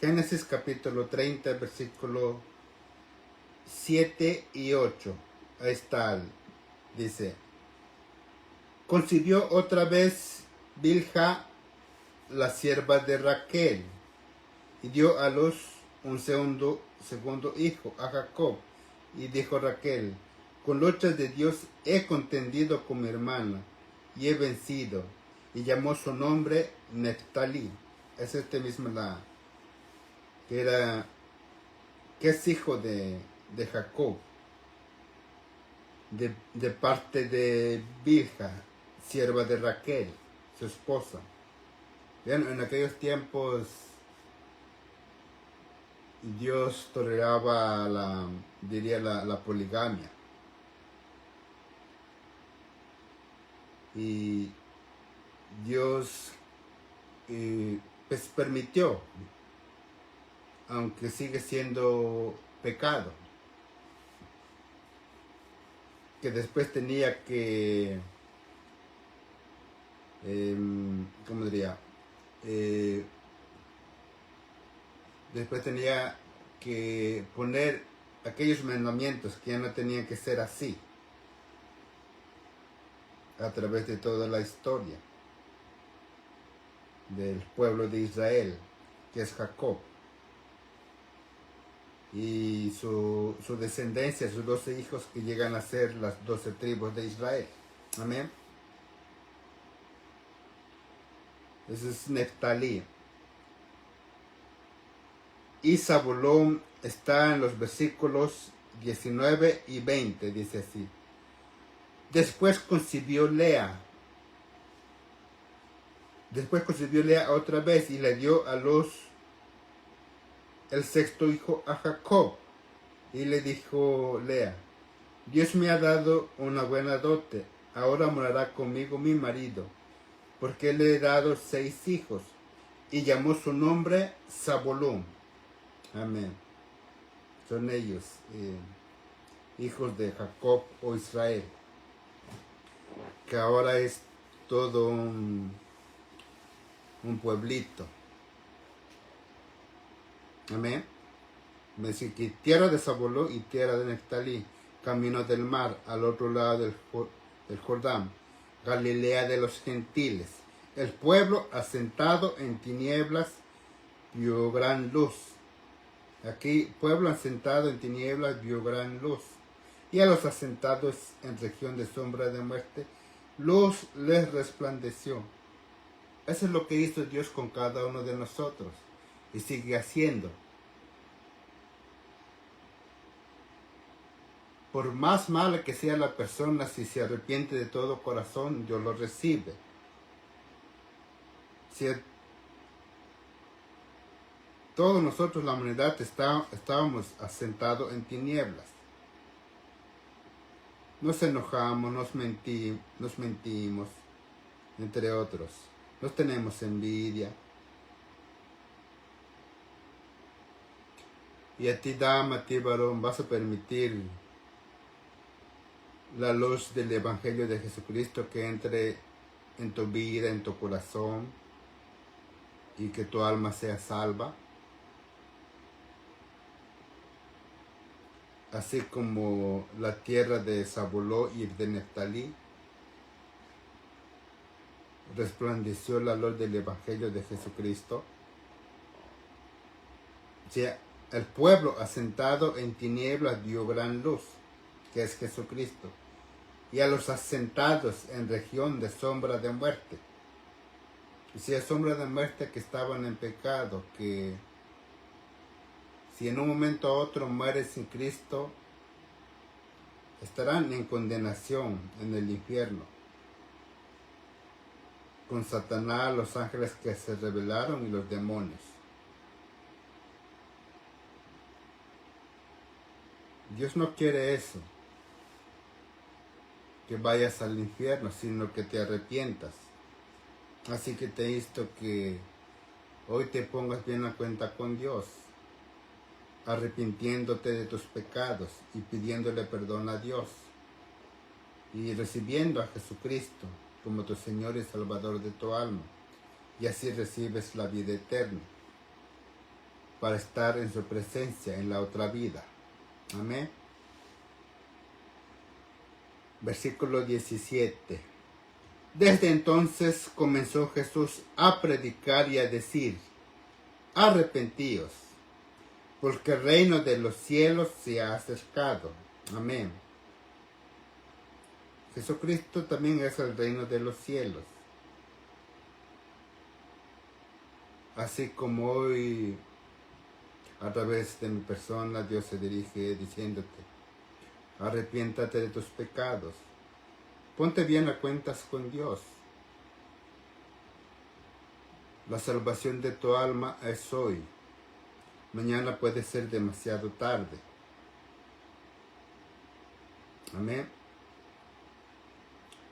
Génesis capítulo 30, versículo 7 y 8. Ahí está, dice: concibió otra vez Bilha, la sierva de Raquel, y dio a luz un segundo hijo, a Jacob. Y dijo Raquel: con luchas de Dios he contendido con mi hermana, y he vencido. Y llamó su nombre Neftalí. Es mismo que es hijo de Jacob, de parte de Bilha, sierva de Raquel, su esposa. Bien, en aquellos tiempos Dios toleraba la poligamia. Y Dios pues permitió, aunque sigue siendo pecado, que después tenía que, ¿cómo diría? Después tenía que poner aquellos mandamientos que ya no tenían que ser así, a través de toda la historia del pueblo de Israel, que es Jacob, y su descendencia, sus 12 hijos, que llegan a ser las 12 tribus de Israel. Amén. Ese es Neftalí. Y Zabulón está en los versículos 19 y 20, dice así: después concibió Lea otra vez, y le dio a luz el sexto hijo, a Jacob. Y le dijo Lea: Dios me ha dado una buena dote, ahora morará conmigo mi marido, porque le he dado 6 hijos. Y llamó su nombre Zabulón. Amén. Son ellos, hijos de Jacob o Israel, que ahora es todo un pueblito. Amén. Me dice que tierra de Zabulón y tierra de Neftalí, camino del mar, al otro lado del Jordán, Galilea de los gentiles. El pueblo asentado en tinieblas vio gran luz. Aquí, pueblo asentado en tinieblas vio gran luz. Y a los asentados en región de sombra de muerte, luz les resplandeció. Eso es lo que hizo Dios con cada uno de nosotros, y sigue haciendo. Por más mala que sea la persona, si se arrepiente de todo corazón, Dios lo recibe. Si todos nosotros, la humanidad, estábamos asentados en tinieblas. Nos enojamos, nos mentimos, entre otros. no tenemos envidia. Y a ti, dama, a ti, varón, vas a permitir la luz del Evangelio de Jesucristo que entre en tu vida, en tu corazón, y que tu alma sea salva. Así como la tierra de Zabulón y de Neftalí resplandeció la luz del Evangelio de Jesucristo. O sea, el pueblo asentado en tinieblas dio gran luz, que es Jesucristo, y a los asentados en región de sombra de muerte. O sea, sombra de muerte que estaban en pecado, que si en un momento a otro mueres sin Cristo, estarán en condenación en el infierno, con Satanás, los ángeles que se rebelaron y los demonios. Dios no quiere eso, que vayas al infierno, sino que te arrepientas. Así que te insto que hoy te pongas bien a cuenta con Dios, arrepintiéndote de tus pecados y pidiéndole perdón a Dios y recibiendo a Jesucristo como tu Señor y Salvador de tu alma, y así recibes la vida eterna para estar en su presencia en la otra vida. Amén. Versículo 17. Desde entonces comenzó Jesús a predicar y a decir: arrepentíos, porque el reino de los cielos se ha acercado. Amén. Jesucristo también es el reino de los cielos. Así como hoy, a través de mi persona, Dios se dirige diciéndote: arrepiéntate de tus pecados. Ponte bien a cuentas con Dios. La salvación de tu alma es hoy. Mañana puede ser demasiado tarde. Amén.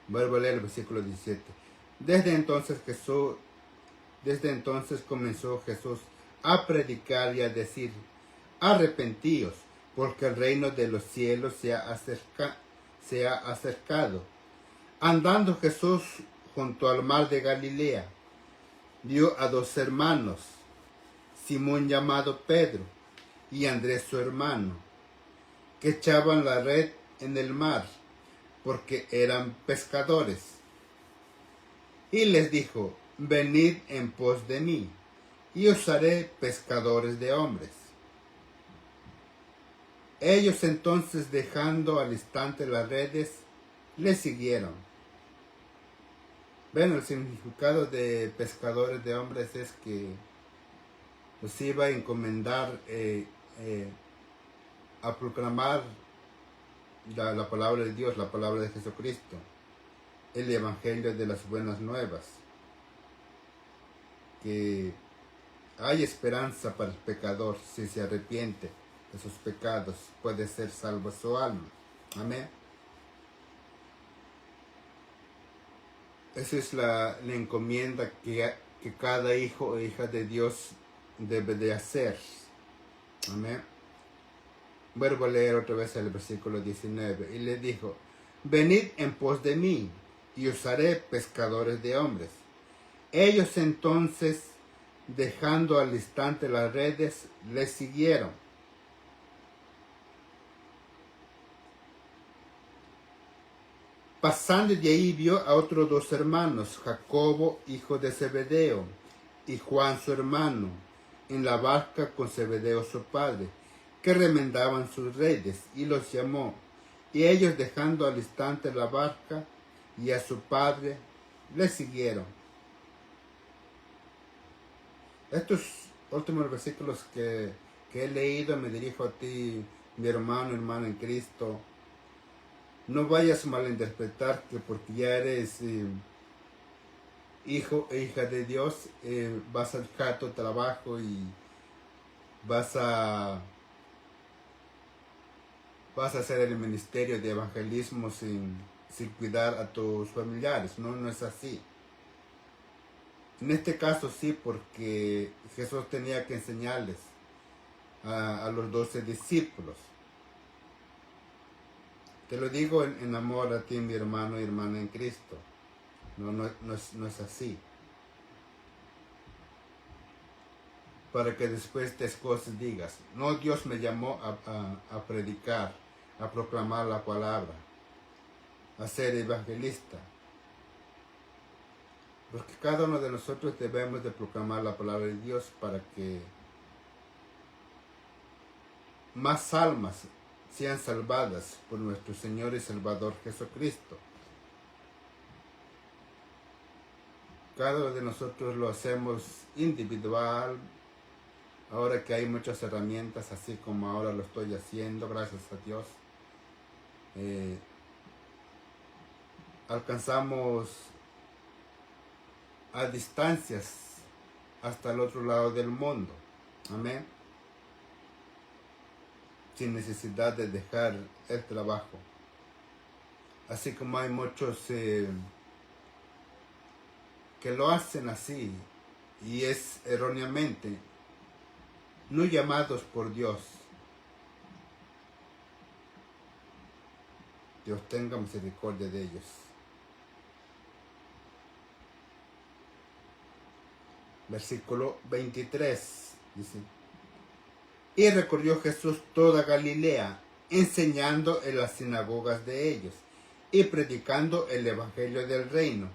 Vuelvo a leer el versículo 17. Desde entonces comenzó Jesús a predicar y a decir: arrepentíos, porque el reino de los cielos se ha acercado. Andando Jesús junto al mar de Galilea, vio a dos hermanos, Simón llamado Pedro y Andrés su hermano, que echaban la red en el mar, porque eran pescadores. Y les dijo: venid en pos de mí, y os haré pescadores de hombres. Ellos entonces, dejando al instante las redes, le siguieron. Bueno, el significado de pescadores de hombres es que los iba a encomendar a proclamar la palabra de Dios, la palabra de Jesucristo, el Evangelio de las buenas nuevas, que hay esperanza para el pecador. Si se arrepiente de sus pecados, puede ser salvo su alma. Amén. Esa es la encomienda que cada hijo o hija de Dios debe de hacer. Amén. Vuelvo a leer otra vez el versículo 19. Y le dijo: venid en pos de mí, y os haré pescadores de hombres. Ellos entonces, dejando al instante las redes, le siguieron. Pasando de ahí, vio a otros dos hermanos, Jacobo, hijo de Zebedeo, y Juan su hermano, en la barca con Zebedeo su padre, que remendaban sus redes, y los llamó. Y ellos, dejando al instante la barca y a su padre, le siguieron. Estos últimos versículos que he leído, me dirijo a ti, mi hermano, hermana en Cristo. No vayas a malinterpretar que porque ya eres hijo e hija de Dios, vas a dejar tu trabajo y vas a hacer el ministerio de evangelismo sin cuidar a tus familiares. No, no es así. En este caso sí, porque Jesús tenía que enseñarles a los 12 discípulos. Te lo digo en amor a ti, mi hermano y hermana en Cristo. No es así. Para que después de cosas digas, no, Dios me llamó a predicar, a proclamar la palabra, a ser evangelista. Porque cada uno de nosotros debemos de proclamar la palabra de Dios para que más almas sean salvadas por nuestro Señor y Salvador Jesucristo. Cada uno de nosotros lo hacemos individual, ahora que hay muchas herramientas, así como ahora lo estoy haciendo, gracias a Dios. Alcanzamos a distancias hasta el otro lado del mundo. Amén. Sin necesidad de dejar el trabajo. Así como hay muchos que lo hacen así, y es erróneamente, no llamados por Dios. Dios tenga misericordia de ellos. Versículo 23 dice: y recorrió Jesús toda Galilea, enseñando en las sinagogas de ellos, y predicando el evangelio del reino,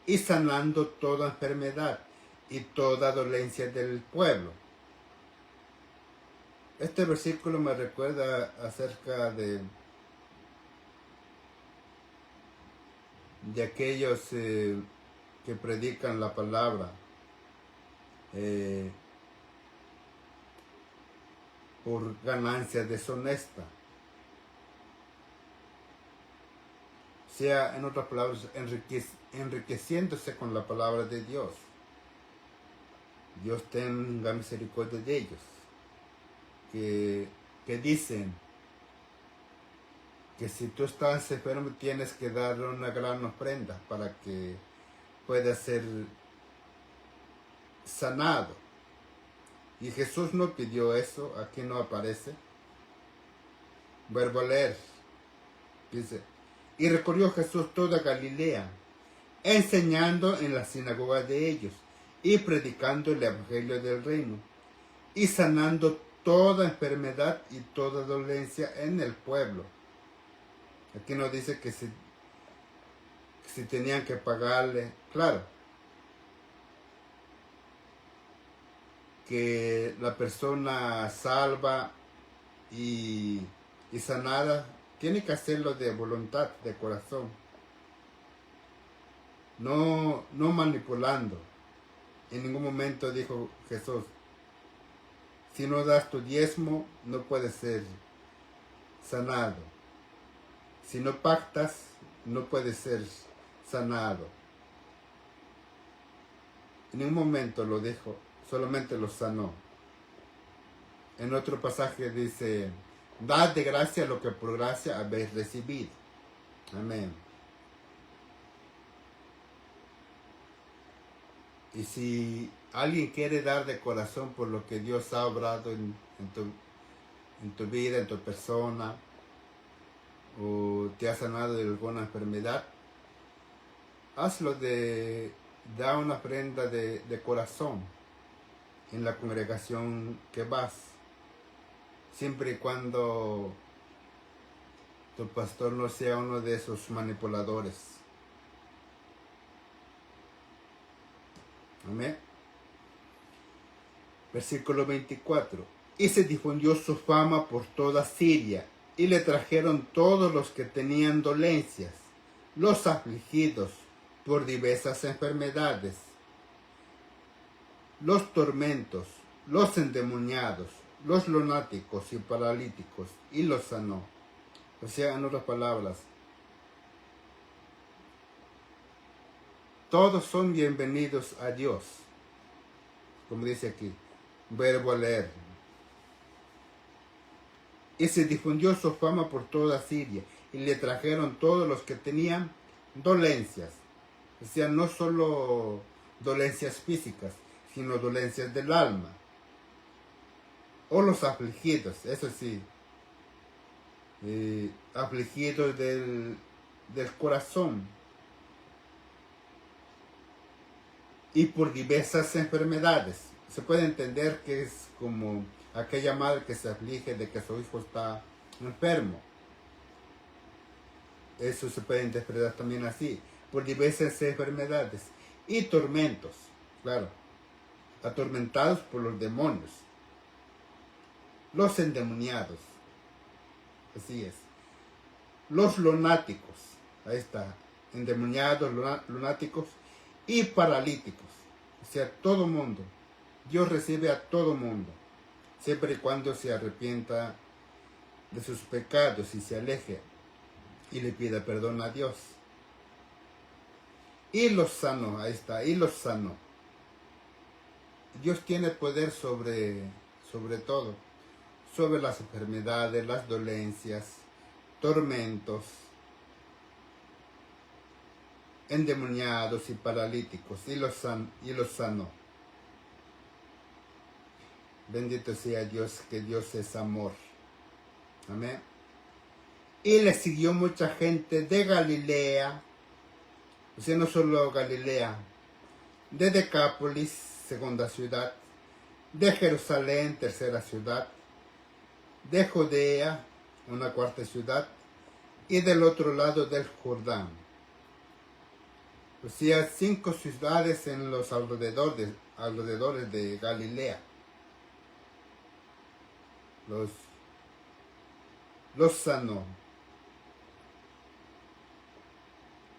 y sanando toda enfermedad y toda dolencia del pueblo. Este versículo me recuerda acerca de aquellos que predican la palabra por ganancia deshonesta. O sea, en otras palabras, enriqueciéndose con la palabra de Dios. Dios tenga misericordia de ellos. Que dicen que si tú estás enfermo tienes que darle una gran ofrenda para que pueda ser sanado. Y Jesús no pidió eso, aquí no aparece. Vuelvo a leer. Dice: y recorrió Jesús toda Galilea, enseñando en la sinagoga de ellos, y predicando el evangelio del reino, y sanando toda enfermedad y toda dolencia en el pueblo. Aquí nos dice que si tenían que pagarle, claro, que la persona salva y sanada tiene que hacerlo de voluntad, de corazón, no manipulando. En ningún momento dijo Jesús: si no das tu diezmo, no puedes ser sanado. Si no pactas, no puedes ser sanado. En ningún momento lo dijo, solamente lo sanó. En otro pasaje dice: dad de gracia lo que por gracia habéis recibido. Amén. Y si alguien quiere dar de corazón por lo que Dios ha obrado en tu vida, en tu persona, o te ha sanado de alguna enfermedad, hazlo da una ofrenda de corazón en la congregación que vas, siempre y cuando tu pastor no sea uno de esos manipuladores. Amén. Versículo 24. Y se difundió su fama por toda Siria, y le trajeron todos los que tenían dolencias, los afligidos por diversas enfermedades, los tormentos, los endemoniados, los lunáticos y paralíticos, y los sanó. O sea, en otras palabras, todos son bienvenidos a Dios. Como dice aquí, vuelvo a leer. Y se difundió su fama por toda Siria, y le trajeron todos los que tenían dolencias. O sea, no solo dolencias físicas, sino dolencias del alma. O los afligidos, eso sí, afligidos del corazón y por diversas enfermedades. Se puede entender que es como aquella madre que se aflige de que su hijo está enfermo. Eso se puede interpretar también así, por diversas enfermedades y tormentos, claro, atormentados por los demonios, los endemoniados, así es, los lunáticos, ahí está, endemoniados, lunáticos y paralíticos, o sea, todo mundo. Dios recibe a todo mundo, siempre y cuando se arrepienta de sus pecados y se aleje y le pida perdón a Dios. Y los sanó, ahí está, y los sanó. Dios tiene poder sobre todo, sobre las enfermedades, las dolencias, tormentos, endemoniados y paralíticos, y los sanó. Bendito sea Dios, que Dios es amor. Amén. Y le siguió mucha gente de Galilea, o sea, no solo Galilea, de Decápolis, segunda ciudad, de Jerusalén, tercera ciudad, de Judea, una cuarta ciudad, y del otro lado del Jordán. O sea, 5 ciudades en los alrededores de Galilea. Los sanó.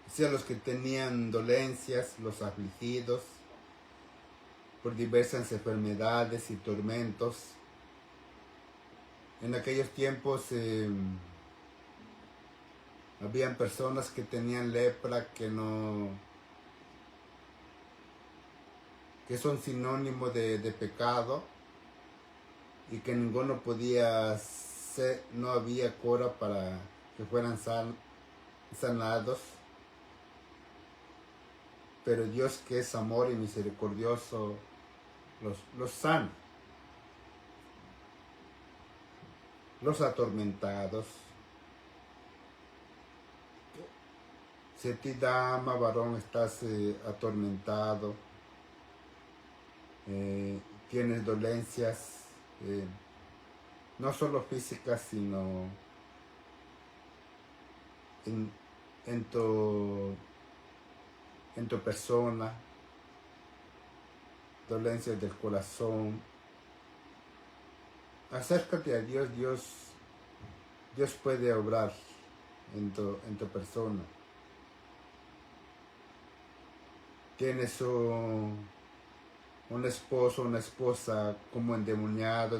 O sea, los que tenían dolencias, los afligidos por diversas enfermedades y tormentos. En aquellos tiempos habían personas que tenían lepra que son sinónimo de pecado y que ninguno podía ser, no había cura para que fueran sanados. Pero Dios, que es amor y misericordioso, los sana. Los atormentados. Si a ti, dama, varón, estás atormentado, tienes dolencias, no solo físicas, sino en tu persona, dolencias del corazón, acércate a Dios. Dios puede obrar en tu persona. Tienes un esposo, una esposa como endemoniada,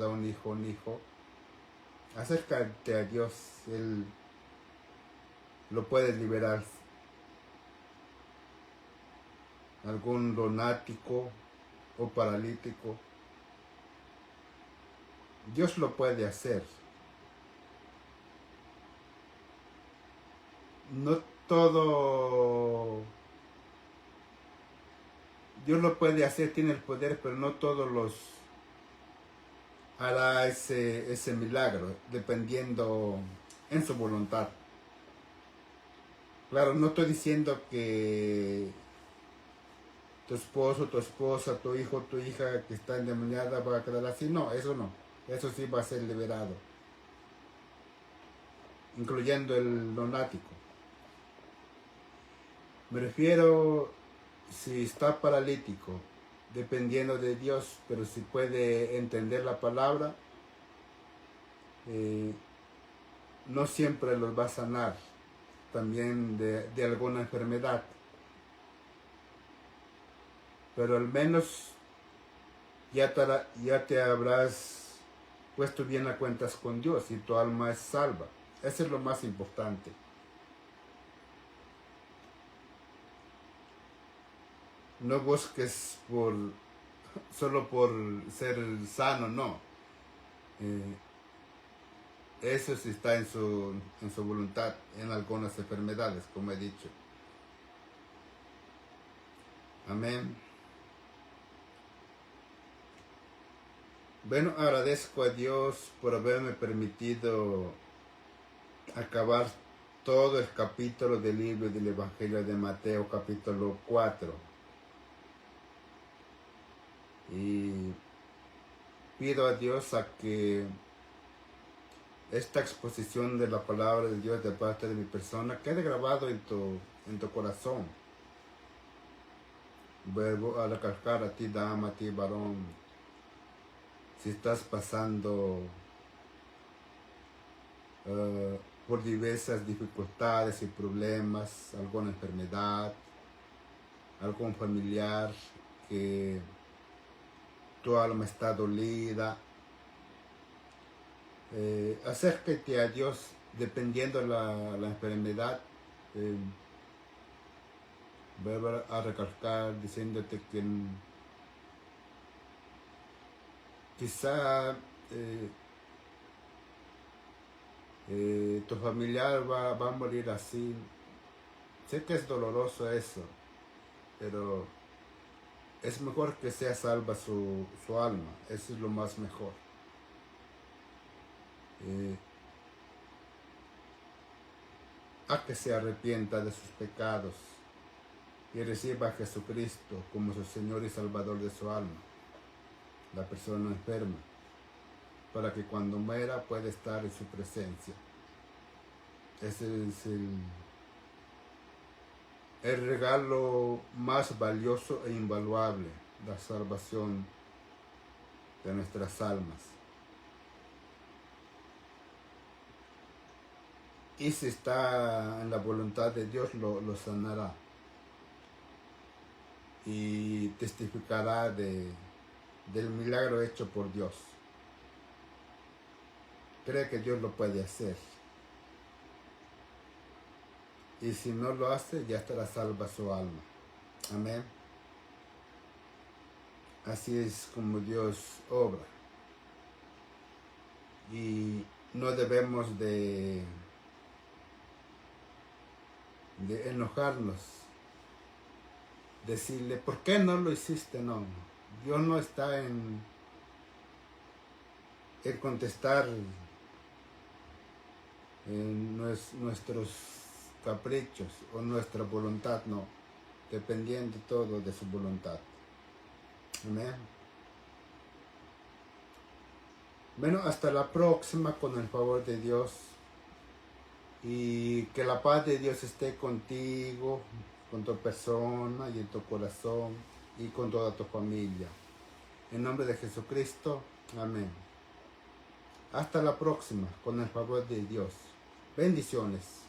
un hijo, acércate a Dios, Él lo puede liberar. Algún lunático o paralítico, Dios lo puede hacer. No todo Dios lo puede hacer, tiene el poder, pero no todos los hará ese milagro, dependiendo en su voluntad. Claro, no estoy diciendo que tu esposo, tu esposa, tu hijo, tu hija que está endemoniada va a quedar así. No, eso sí va a ser liberado, incluyendo el lunático. Me refiero, si está paralítico, dependiendo de Dios, pero si puede entender la palabra, no siempre los va a sanar, también de alguna enfermedad. Pero al menos ya te habrás puesto bien a cuentas con Dios y tu alma es salva. Eso es lo más importante. No busques solo por ser sano, no. Eso sí está en su voluntad, en algunas enfermedades, como he dicho. Amén. Bueno, agradezco a Dios por haberme permitido acabar todo el capítulo del libro del Evangelio de Mateo, capítulo 4. Y pido a Dios a que esta exposición de la palabra de Dios de parte de mi persona quede grabado en tu corazón. Vuelvo a recalcar a ti, dama, a ti, varón, si estás pasando por diversas dificultades y problemas, alguna enfermedad, algún familiar que tu alma está dolida, acércate a Dios dependiendo la enfermedad. Vuelvo a recalcar diciéndote que quizá tu familiar va a morir así. Sé que es doloroso eso, pero es mejor que sea salva su alma. Eso es lo más mejor. A que se arrepienta de sus pecados y reciba a Jesucristo como su Señor y Salvador de su alma, la persona enferma, para que cuando muera pueda estar en su presencia. Ese es el regalo más valioso e invaluable, la salvación de nuestras almas. Y si está en la voluntad de Dios, lo sanará y testificará del milagro hecho por Dios. Cree que Dios lo puede hacer. Y si no lo hace, ya estará salva su alma. Amén. Así es como Dios obra. Y no debemos de enojarnos, decirle, ¿por qué no lo hiciste? No, Dios no está en contestar en nuestros caprichos o nuestra voluntad, no, dependiendo todo de su voluntad. Amén. Bueno, hasta la próxima con el favor de Dios. Y que la paz de Dios esté contigo, con tu persona y en tu corazón y con toda tu familia. En nombre de Jesucristo, amén. Hasta la próxima, con el favor de Dios. Bendiciones.